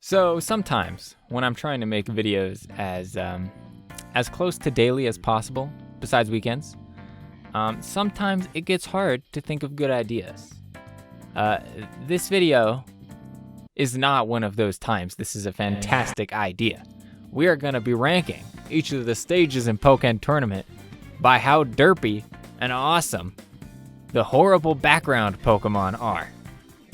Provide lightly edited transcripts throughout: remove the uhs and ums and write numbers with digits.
So sometimes when I'm trying to make videos as close to daily as possible, besides weekends, sometimes it gets hard to think of good ideas. This video is not one of those times. This is a fantastic idea. We are gonna be ranking each of the stages in Pokken tournament by how derpy and awesome the horrible background Pokemon are.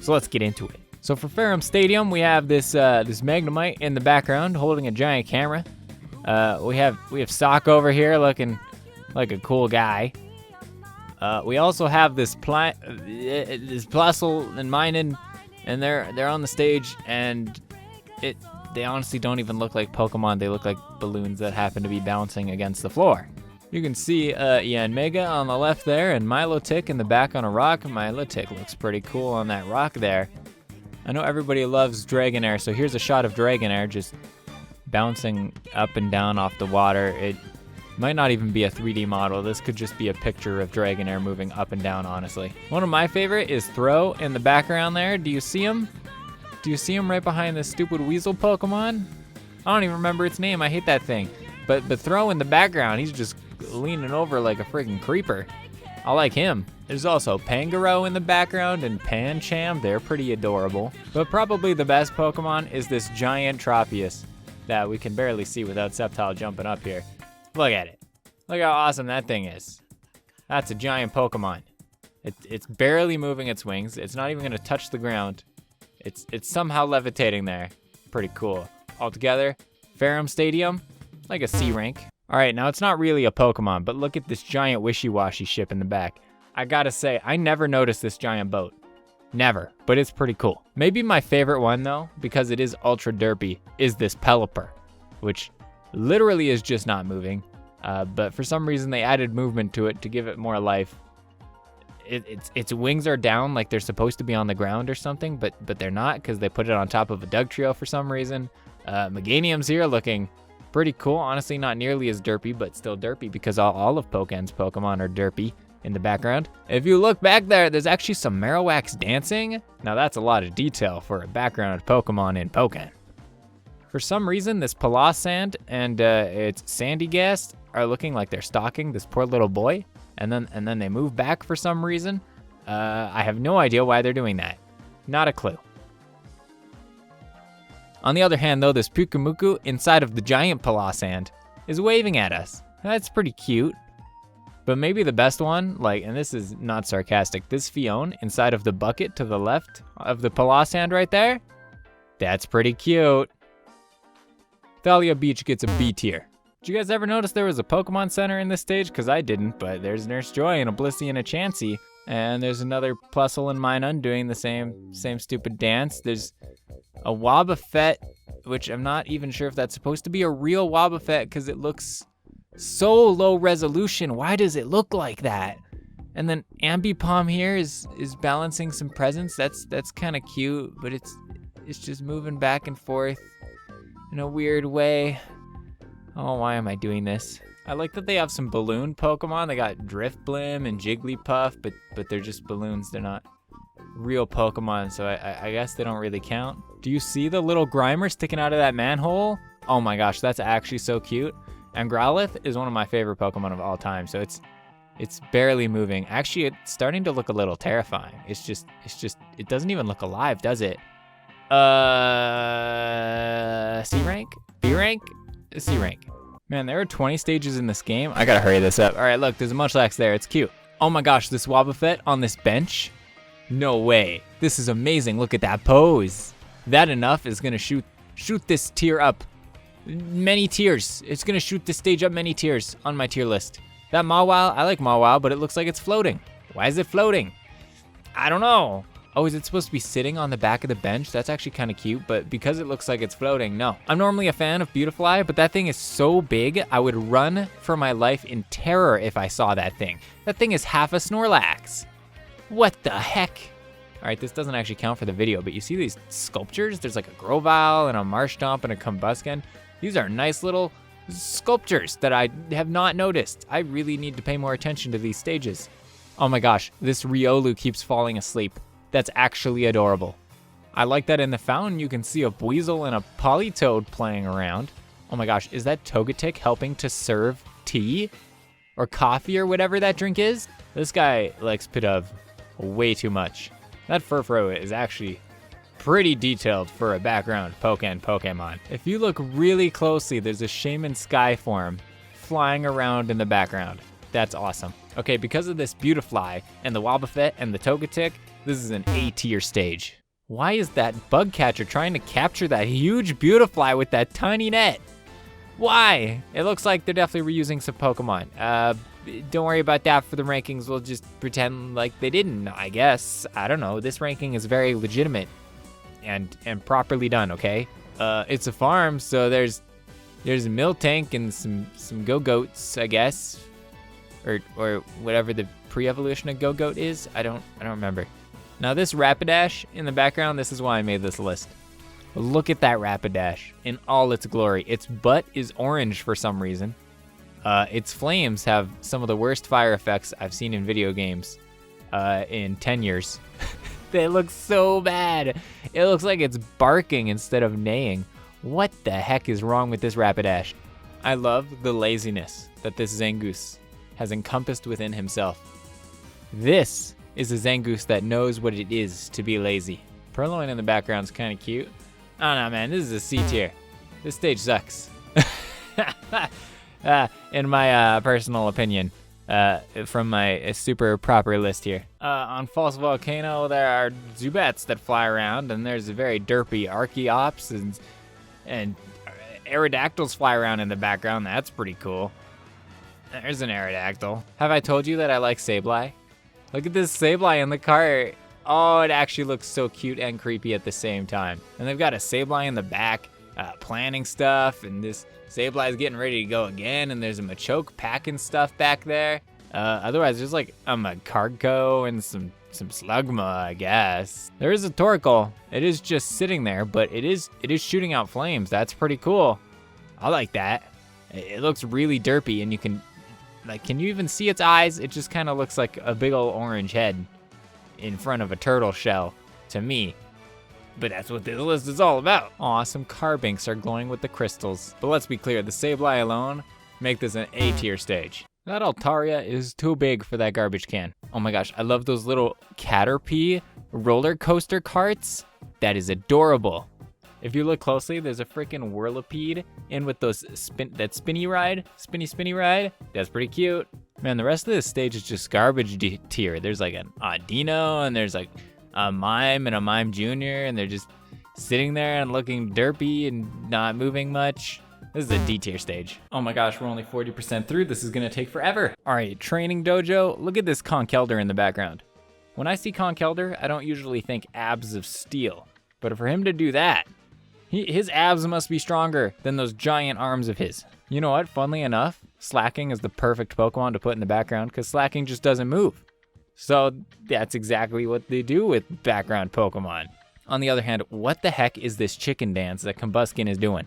So let's get into it. So for Ferrum Stadium, we have this Magnemite in the background holding a giant camera. We have Sock over here looking like a cool guy. We also have this Plusle and Minun, and they're on the stage, and they honestly don't even look like Pokemon. They look like balloons that happen to be bouncing against the floor. You can see Yanmega on the left there, and Milotic in the back on a rock. Milotic looks pretty cool on that rock there. I know everybody loves Dragonair, so here's a shot of Dragonair just bouncing up and down off the water. It might not even be a 3D model. This could just be a picture of Dragonair moving up and down, honestly. One of my favorite is Throw in the background there. Do you see him? Do you see him right behind this stupid weasel Pokemon? I don't even remember its name. I hate that thing. But Throw in the background, he's just leaning over like a freaking creeper. I like him. There's also Pangoro in the background and Pancham. They're pretty adorable. But probably the best Pokemon is this giant Tropius that we can barely see without Sceptile jumping up here. Look at it. Look how awesome that thing is. That's a giant Pokemon. It's barely moving its wings. It's not even gonna touch the ground. It's somehow levitating there. Pretty cool. Altogether, Ferrum Stadium, like a C rank. All right, now it's not really a Pokemon, but look at this giant wishy-washy ship in the back. I gotta say, I never noticed this giant boat. Never, but it's pretty cool. Maybe my favorite one though, because it is ultra derpy, is this Pelipper, which literally is just not moving. But for some reason they added movement to it to give it more life. Its wings are down like they're supposed to be on the ground or something, but they're not because they put it on top of a Dugtrio for some reason. Meganium's here looking pretty cool. Honestly, not nearly as derpy, but still derpy because all of Pokken's Pokemon are derpy in the background. If you look back there, there's actually some Marowaks dancing. Now that's a lot of detail for a background Pokemon in Pokken. For some reason, this Palossand and its Sandygast are looking like they're stalking this poor little boy, and then they move back for some reason. I have no idea why they're doing that. Not a clue. On the other hand, though, this Pukumuku inside of the giant Palossand is waving at us. That's pretty cute. But maybe the best one, and this is not sarcastic, this Fione inside of the bucket to the left of the Palossand right there, that's pretty cute. Thalia Beach gets a B tier. Did you guys ever notice there was a Pokemon Center in this stage? Because I didn't, but there's Nurse Joy and a Blissey and a Chansey. And there's another Plusle and Minun doing the same stupid dance. There's a Wobbuffet, which I'm not even sure if that's supposed to be a real Wobbuffet because it looks so low resolution. Why does it look like that? And then Ambipom here is balancing some presents. That's kind of cute, but it's just moving back and forth in a weird way. Oh, why am I doing this? I like that they have some balloon Pokemon. They got Driftblim and Jigglypuff, but they're just balloons. They're not real Pokemon, so I guess they don't really count. Do you see the little Grimer sticking out of that manhole? Oh my gosh, that's actually so cute. And Growlithe is one of my favorite Pokemon of all time, so it's barely moving. Actually, it's starting to look a little terrifying. It doesn't even look alive, does it? C rank? B rank? C rank. Man, there are 20 stages in this game. I gotta hurry this up. All right, look, there's a Munchlax there. It's cute. Oh my gosh, this Wobbuffet on this bench? No way. This is amazing. Look at that pose. That enough is gonna shoot this tier up many tiers. It's gonna shoot this stage up many tiers on my tier list. That Mawile, I like Mawile, but it looks like it's floating. Why is it floating? I don't know. Oh, is it supposed to be sitting on the back of the bench? That's actually kind of cute, but because it looks like it's floating, no. I'm normally a fan of Beautifly, but that thing is so big, I would run for my life in terror if I saw that thing. That thing is half a Snorlax. What the heck? All right, this doesn't actually count for the video, but you see these sculptures? There's like a Grovyle and a Marshtomp and a Combusken. These are nice little sculptures that I have not noticed. I really need to pay more attention to these stages. Oh my gosh, this Riolu keeps falling asleep. That's actually adorable. I like that in the fountain you can see a Weasel and a Polytoad playing around. Oh my gosh, is that Togetic helping to serve tea? Or coffee or whatever that drink is? This guy likes Pidove way too much. That Furfrou is actually pretty detailed for a background Pokemon. If you look really closely, there's a Shaman Skyform flying around in the background. That's awesome. Okay, because of this Beautifly and the Wobbuffet and the Togetic, this is an A tier stage. Why is that bug catcher trying to capture that huge Beautifly with that tiny net? Why? It looks like they're definitely reusing some Pokemon. Don't worry about that for the rankings. We'll just pretend like they didn't, I guess. I don't know. This ranking is very legitimate and properly done, okay? It's a farm, so there's a Miltank and some Go-Goats, I guess. Or whatever the pre-evolution of Go-Goat is. I don't remember. Now this Rapidash in the background, this is why I made this list. Look at that Rapidash in all its glory. Its butt is orange for some reason. Its flames have some of the worst fire effects I've seen in video games in 10 years. They look so bad. It looks like it's barking instead of neighing. What the heck is wrong with this Rapidash? I love the laziness that this Zangoose has encompassed within himself. This is a Zangoose that knows what it is to be lazy. Purloin in the background is kind of cute. Oh no, man, this is a C tier. This stage sucks. In my personal opinion, from my super proper list here. On Phos Volcano, there are Zubats that fly around, and there's a very derpy Archeops, and Aerodactyls fly around in the background. That's pretty cool. There's an Aerodactyl. Have I told you that I like Sableye? Look at this Sableye in the cart. Oh, it actually looks so cute and creepy at the same time. And they've got a Sableye in the back, planning stuff, and this Sableye's getting ready to go again, and there's a Machoke packing stuff back there. Otherwise, there's like a Magcargo and some Slugma, I guess. There is a Torkoal. It is just sitting there, but it is shooting out flames. That's pretty cool. I like that. It looks really derpy, and you can you even see its eyes? It just kind of looks like a big old orange head in front of a turtle shell to me. But that's what this list is all about. Aw, some Carbinks are glowing with the crystals. But let's be clear, the Sableye alone make this an A tier stage. That Altaria is too big for that garbage can. Oh my gosh, I love those little Caterpie roller coaster carts. That is adorable. If you look closely, there's a freaking Whirlipede in with those spinny ride. That's pretty cute. Man, the rest of this stage is just garbage tier. There's like an Audino, and there's like a Mime and a Mime Jr., and they're just sitting there and looking derpy and not moving much. This is a D tier stage. Oh my gosh, we're only 40% through. This is gonna take forever. All right, training dojo. Look at this Conkeldurr in the background. When I see Conkeldurr, I don't usually think abs of steel. But for him to do that, his abs must be stronger than those giant arms of his. You know what, funnily enough, Slacking is the perfect Pokemon to put in the background because Slacking just doesn't move. So that's exactly what they do with background Pokemon. On the other hand, what the heck is this chicken dance that Combuskin is doing?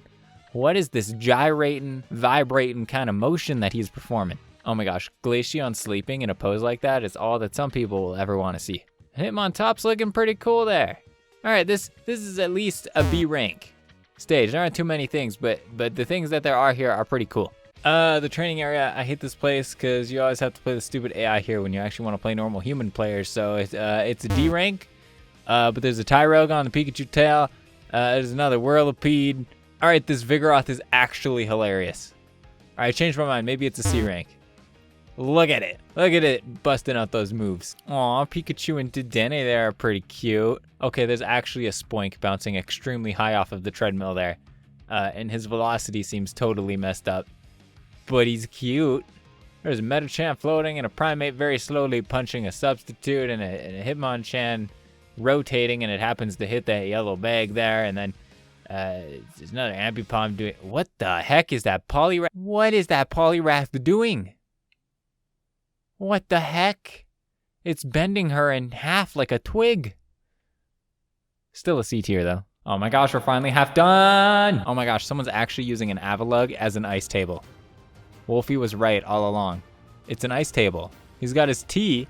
What is this gyrating, vibrating kind of motion that he's performing? Oh my gosh, Glaceon sleeping in a pose like that is all that some people will ever want to see. Hitmontop's looking pretty cool there. All right, this is at least a B rank stage. There aren't too many things, but the things that there are here are pretty cool. The training area, I hate this place because you always have to play the stupid AI here when you actually want to play normal human players. So it's a D rank, but there's a Tyrogue on the Pikachu tail. There's another Whirlipede. All right, this Vigoroth is actually hilarious. All right, I changed my mind. Maybe it's a C rank. Look at it. Look at it busting out those moves. Aw, Pikachu and Dedenne there are pretty cute. Okay, there's actually a Spoink bouncing extremely high off of the treadmill there. And his velocity seems totally messed up. But he's cute. There's a Metachan floating and a Primate very slowly punching a Substitute and a Hitmonchan rotating, and it happens to hit that yellow bag there. And then there's another Ambipom doing... What the heck is that Poliwrath? What is that Poliwrath doing? What the heck? It's bending her in half like a twig. Still a C tier though. Oh my gosh, we're finally half done. Oh my gosh, someone's actually using an Avalugg as an ice table. Wolfie was right all along. It's an ice table. He's got his tea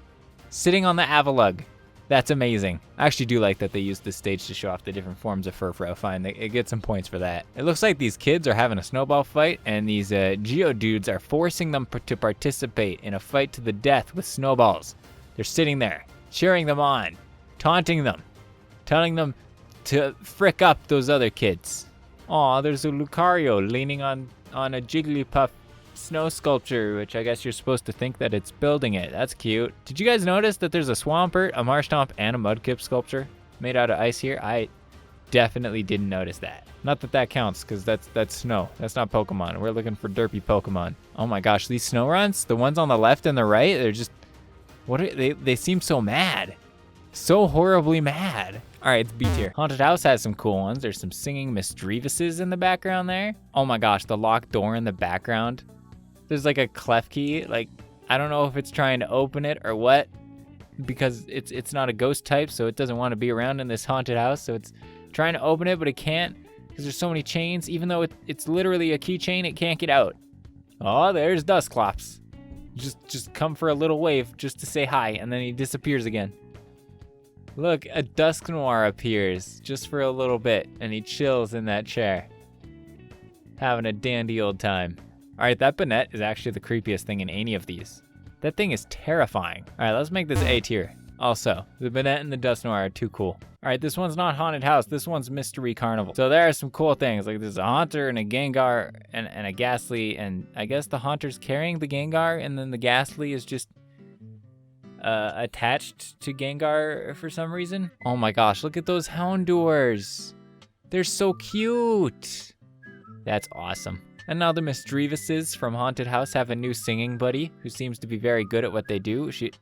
sitting on the Avalugg. That's amazing. I actually do like that they used this stage to show off the different forms of Furfrou. Fine, it gets some points for that. It looks like these kids are having a snowball fight, and these Geodudes are forcing them to participate in a fight to the death with snowballs. They're sitting there, cheering them on, taunting them, telling them to frick up those other kids. Aw, there's a Lucario leaning on a Jigglypuff snow sculpture, which I guess you're supposed to think that it's building it. That's cute. Did you guys notice that there's a Swampert, a Marshtomp, and a Mudkip sculpture made out of ice here? I definitely didn't notice that. Not that that counts, because that's snow. That's not Pokemon. We're looking for derpy Pokemon. Oh my gosh, these snow runs, the ones on the left and the right, they're just, they seem so mad. So horribly mad. All right, it's B tier. Haunted House has some cool ones. There's some singing Misdreavuses in the background there. Oh my gosh, the locked door in the background. There's like a clef key. Like, I don't know if it's trying to open it or what, because it's not a ghost type, so it doesn't want to be around in this haunted house. So it's trying to open it, but it can't because there's so many chains. Even though it's literally a keychain, it can't get out. Oh, there's Dusclops. Just come for a little wave just to say hi, and then he disappears again. Look, a Dusknoir appears just for a little bit, and he chills in that chair, having a dandy old time. All right, that Banette is actually the creepiest thing in any of these. That thing is terrifying. All right, let's make this A tier. Also, the Banette and the Dusknoir are too cool. All right, this one's not Haunted House. This one's Mystery Carnival. So there are some cool things. Like there's a Haunter and a Gengar and a Ghastly. And I guess the Haunter's carrying the Gengar, and then the Ghastly is just attached to Gengar for some reason. Oh my gosh, look at those Houndours. They're so cute. That's awesome. And now the Misdreavuses from Haunted House have a new singing buddy who seems to be very good at what they do. She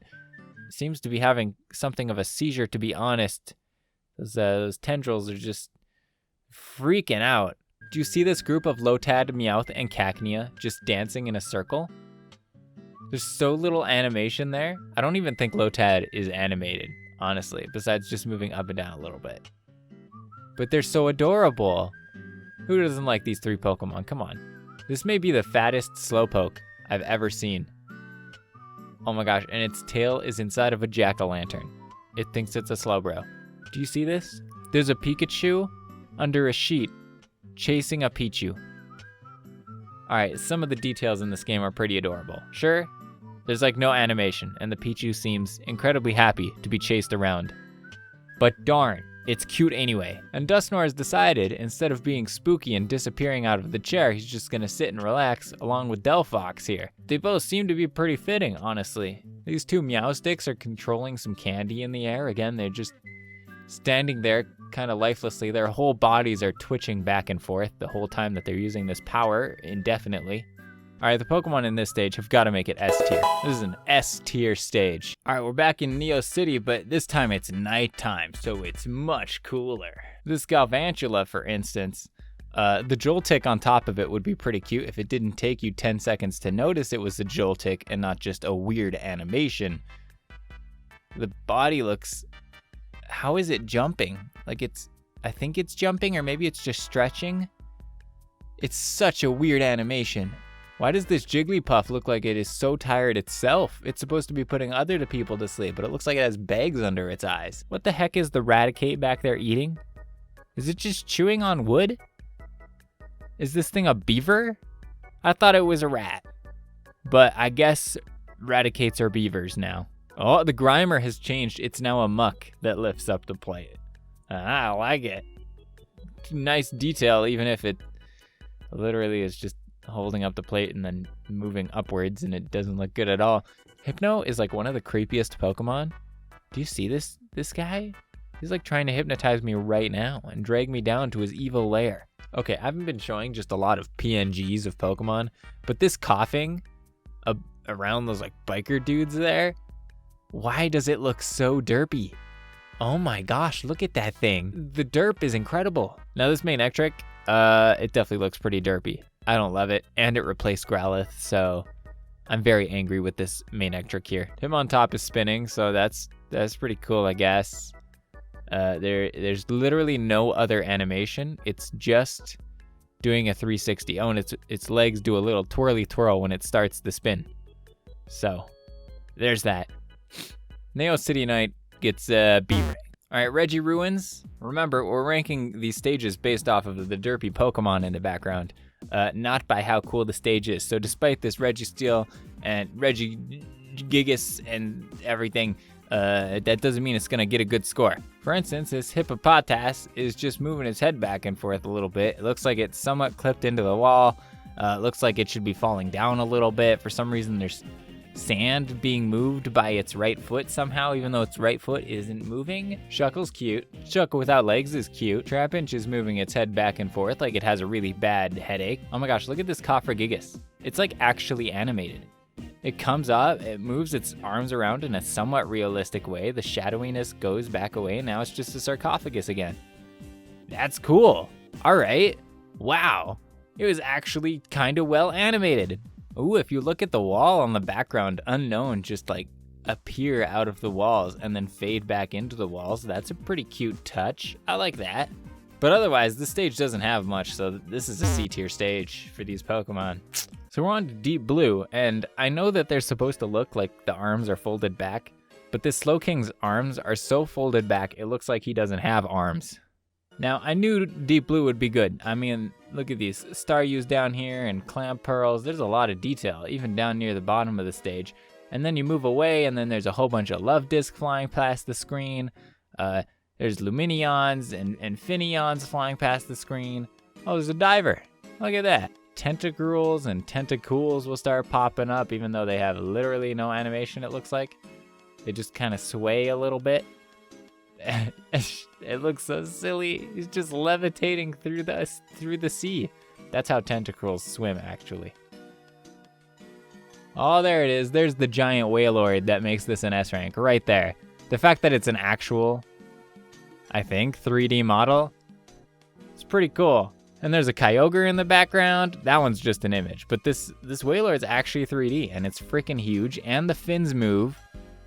seems to be having something of a seizure, to be honest. Those tendrils are just freaking out. Do you see this group of Lotad, Meowth, and Cacnea just dancing in a circle? There's so little animation there. I don't even think Lotad is animated, honestly, besides just moving up and down a little bit. But they're so adorable. Who doesn't like these three Pokemon? Come on. This may be the fattest Slowpoke I've ever seen. Oh my gosh, and its tail is inside of a jack-o'-lantern. It thinks it's a Slowbro. Do you see this? There's a Pikachu under a sheet chasing a Pichu. All right, some of the details in this game are pretty adorable. Sure, there's like no animation, and the Pichu seems incredibly happy to be chased around. But darn, it's cute anyway. And Dusknoir has decided, instead of being spooky and disappearing out of the chair, he's just gonna sit and relax along with Delphox here. They both seem to be pretty fitting, honestly. These two Meowsticks are controlling some candy in the air. Again, they're just standing there kind of lifelessly. Their whole bodies are twitching back and forth the whole time that they're using this power indefinitely. All right, the Pokemon in this stage have got to make it S tier. This is an S tier stage. All right, we're back in Neo City, but this time it's nighttime, so it's much cooler. This Galvantula, for instance, the Joltik on top of it would be pretty cute if it didn't take you 10 seconds to notice it was a Joltik and not just a weird animation. The body looks... How is it jumping? Like I think it's jumping, or maybe it's just stretching. It's such a weird animation. Why does this Jigglypuff look like it is so tired itself? It's supposed to be putting other people to sleep, but it looks like it has bags under its eyes. What the heck is the Raticate back there eating? Is it just chewing on wood? Is this thing a beaver? I thought it was a rat. But I guess Raticates are beavers now. Oh, the Grimer has changed. It's now a muck that lifts up the plate. I like it. Nice detail, even if it literally is just holding up the plate and then moving upwards, and it doesn't look good at all. Hypno is like one of the creepiest Pokemon. Do you see this guy? He's like trying to hypnotize me right now and drag me down to his evil lair. Okay, I haven't been showing just a lot of PNGs of Pokemon, but this coughing around those like biker dudes there, why does it look so derpy? Oh my gosh, look at that thing. The derp is incredible. Now this main Ectric, it definitely looks pretty derpy. I don't love it, and it replaced Growlithe, so I'm very angry with this main Ectric here. Him on top is spinning, so that's pretty cool, I guess. There's literally no other animation. It's just doing a 360. Oh, and its legs do a little twirly twirl when it starts the spin. So there's that. Neo City Night gets a B rank. All right, Regi Ruins. Remember, we're ranking these stages based off of the derpy Pokemon in the background, not by how cool the stage is. So despite this Registeel and Regigigas and everything, that doesn't mean it's gonna get a good score. For instance, this Hippopotas is just moving its head back and forth a little bit. It looks like it's somewhat clipped into the wall. It looks like it should be falling down a little bit. For some reason, there's sand being moved by its right foot somehow, even though its right foot isn't moving. Shuckle's cute. Shuckle without legs is cute. Trapinch is moving its head back and forth like it has a really bad headache. Oh my gosh, look at this Cofragigas. It's like actually animated. It comes up, it moves its arms around in a somewhat realistic way. The shadowiness goes back away, and now it's just a sarcophagus again. That's cool. All right. Wow. It was actually kind of well animated. Ooh, if you look at the wall on the background, unknown just like appear out of the walls and then fade back into the walls. That's a pretty cute touch. I like that. But otherwise, this stage doesn't have much, so this is a C tier stage for these Pokemon. So we're on to Deep Blue, and I know that they're supposed to look like the arms are folded back, but this Slowking's arms are so folded back, it looks like he doesn't have arms. Now, I knew Deep Blue would be good. I mean, look at these Staryus down here and Clamp Pearls. There's a lot of detail, even down near the bottom of the stage. And then you move away, and then there's a whole bunch of Love Disc flying past the screen. There's Luminions and Finions flying past the screen. Oh, there's a diver. Look at that. Tentacruels and Tentacools will start popping up, even though they have literally no animation, it looks like. They just kind of sway a little bit. It looks so silly. He's just levitating through the sea. That's how Tentacruels swim, actually. Oh, there it is. There's the giant Wailord that makes this an S rank right there. The fact that it's an actual, I think, 3D model, it's pretty cool. And there's a Kyogre in the background. That one's just an image. But this Wailord's actually 3D, and it's freaking huge, and the fins move.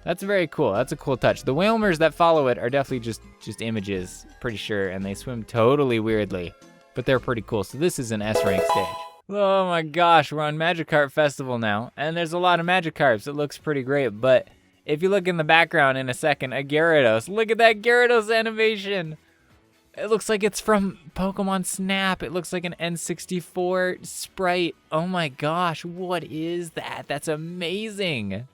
That's very cool. That's a cool touch. The Wailmers that follow it are definitely just images, pretty sure, and they swim totally weirdly, but they're pretty cool. So this is an S rank stage. Oh my gosh, we're on Magikarp Festival now, and there's a lot of Magikarps. It looks pretty great, but if you look in the background in a second, a Gyarados. Look at that Gyarados animation. It looks like it's from Pokemon Snap. It looks like an N64 sprite. Oh my gosh, what is that? That's amazing.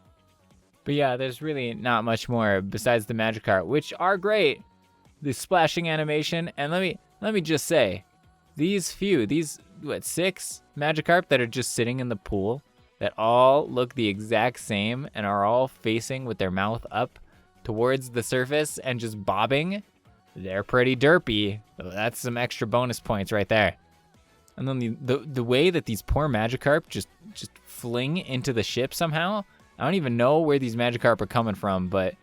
But yeah, there's really not much more besides the Magikarp, which are great. The splashing animation, and let me just say, these 6 Magikarp that are just sitting in the pool, that all look the exact same and are all facing with their mouth up towards the surface and just bobbing, they're pretty derpy. That's some extra bonus points right there. And then the way that these poor Magikarp just fling into the ship somehow, I don't even know where these Magikarp are coming from, but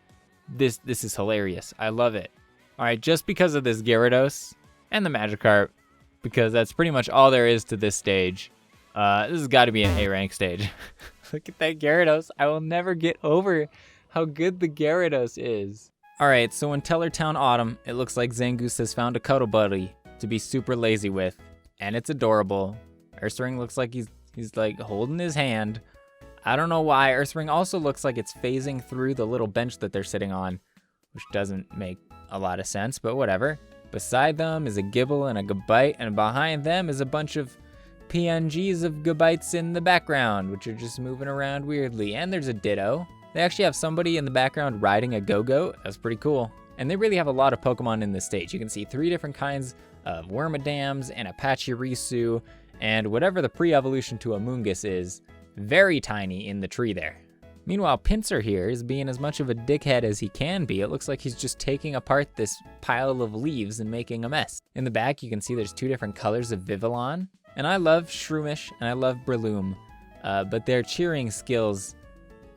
this is hilarious. I love it. All right, just because of this Gyarados and the Magikarp, because that's pretty much all there is to this stage, this has got to be an A rank stage. Look at that Gyarados. I will never get over how good the Gyarados is. All right, so in Tellur Town Autumn, it looks like Zangoose has found a cuddle buddy to be super lazy with, and it's adorable. Ursaring looks like he's like holding his hand. I don't know why. Ursaring also looks like it's phasing through the little bench that they're sitting on, which doesn't make a lot of sense, but whatever. Beside them is a Gibble and a Gabite, and behind them is a bunch of PNGs of Gabites in the background, which are just moving around weirdly. And there's a Ditto. They actually have somebody in the background riding a Go-Goat. That's pretty cool. And they really have a lot of Pokemon in this stage. You can see 3 different kinds of Wormadams and a Pachirisu, and whatever the pre-evolution to a Mungus is, very tiny in the tree there. Meanwhile, Pinsir here is being as much of a dickhead as he can be. It looks like he's just taking apart this pile of leaves and making a mess. In the back, you can see there's 2 different colors of Vivillon. And I love Shroomish and I love Breloom, but their cheering skills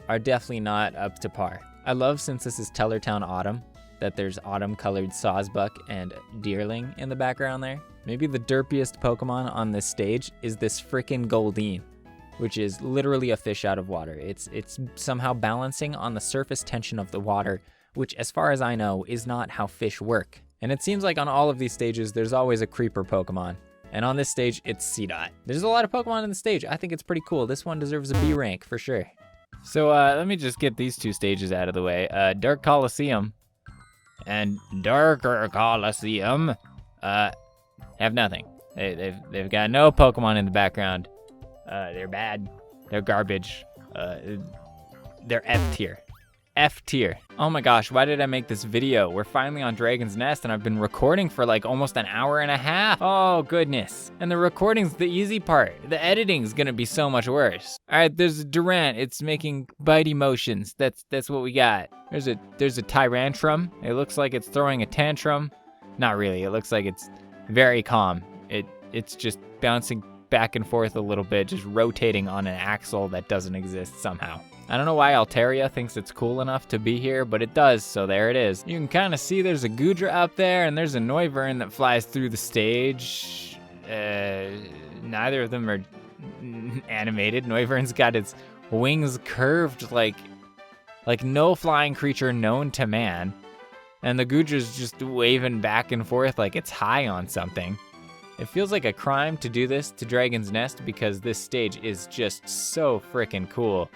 are definitely not up to par. I love, since this is Tellur Town Autumn, that there's autumn-colored Sawsbuck and Deerling in the background there. Maybe the derpiest Pokemon on this stage is this frickin' Goldeen, which is literally a fish out of water. It's somehow balancing on the surface tension of the water, which, as far as I know, is not how fish work. And it seems like on all of these stages, there's always a creeper Pokemon. And on this stage, it's C-Dot. There's a lot of Pokemon in the stage. I think it's pretty cool. This one deserves a B rank for sure. So let me just get these 2 stages out of the way. Dark Colosseum. and darker Colosseum have nothing. They've got no Pokemon in the background. They're bad. They're garbage. They're F tier. F tier. Oh my gosh, why did I make this video? We're finally on Dragon's Nest and I've been recording for like almost an hour and a half. Oh goodness. And the recording's the easy part. The editing's gonna be so much worse. All right, there's a Durant. It's making bitey motions. That's what we got. There's a Tyrantrum. It looks like it's throwing a tantrum. Not really, it looks like it's very calm. It's just bouncing back and forth a little bit, just rotating on an axle that doesn't exist somehow. I don't know why Altaria thinks it's cool enough to be here, but it does, so there it is. You can kind of see there's a Goodra up there, and there's a Noivern that flies through the stage. Neither of them are animated. Noivern's got its wings curved like no flying creature known to man. And the Goodra's just waving back and forth like it's high on something. It feels like a crime to do this to Dragon's Nest because this stage is just so freaking cool.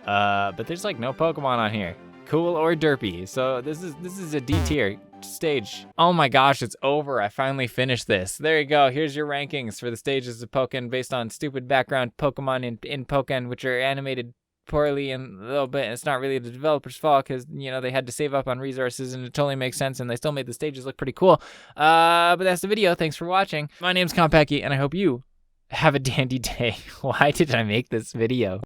But there's like no Pokemon on here, cool or derpy. So this is a D tier stage. Oh my gosh, it's over. I finally finished this. There you go. Here's your rankings for the stages of Pokken based on stupid background Pokemon in Pokken, which are animated poorly and a little bit. It's not really the developers' fault because, you know, they had to save up on resources and it totally makes sense and they still made the stages look pretty cool. But that's the video. Thanks for watching. My name's Khanpeki and I hope you have a dandy day. Why did I make this video?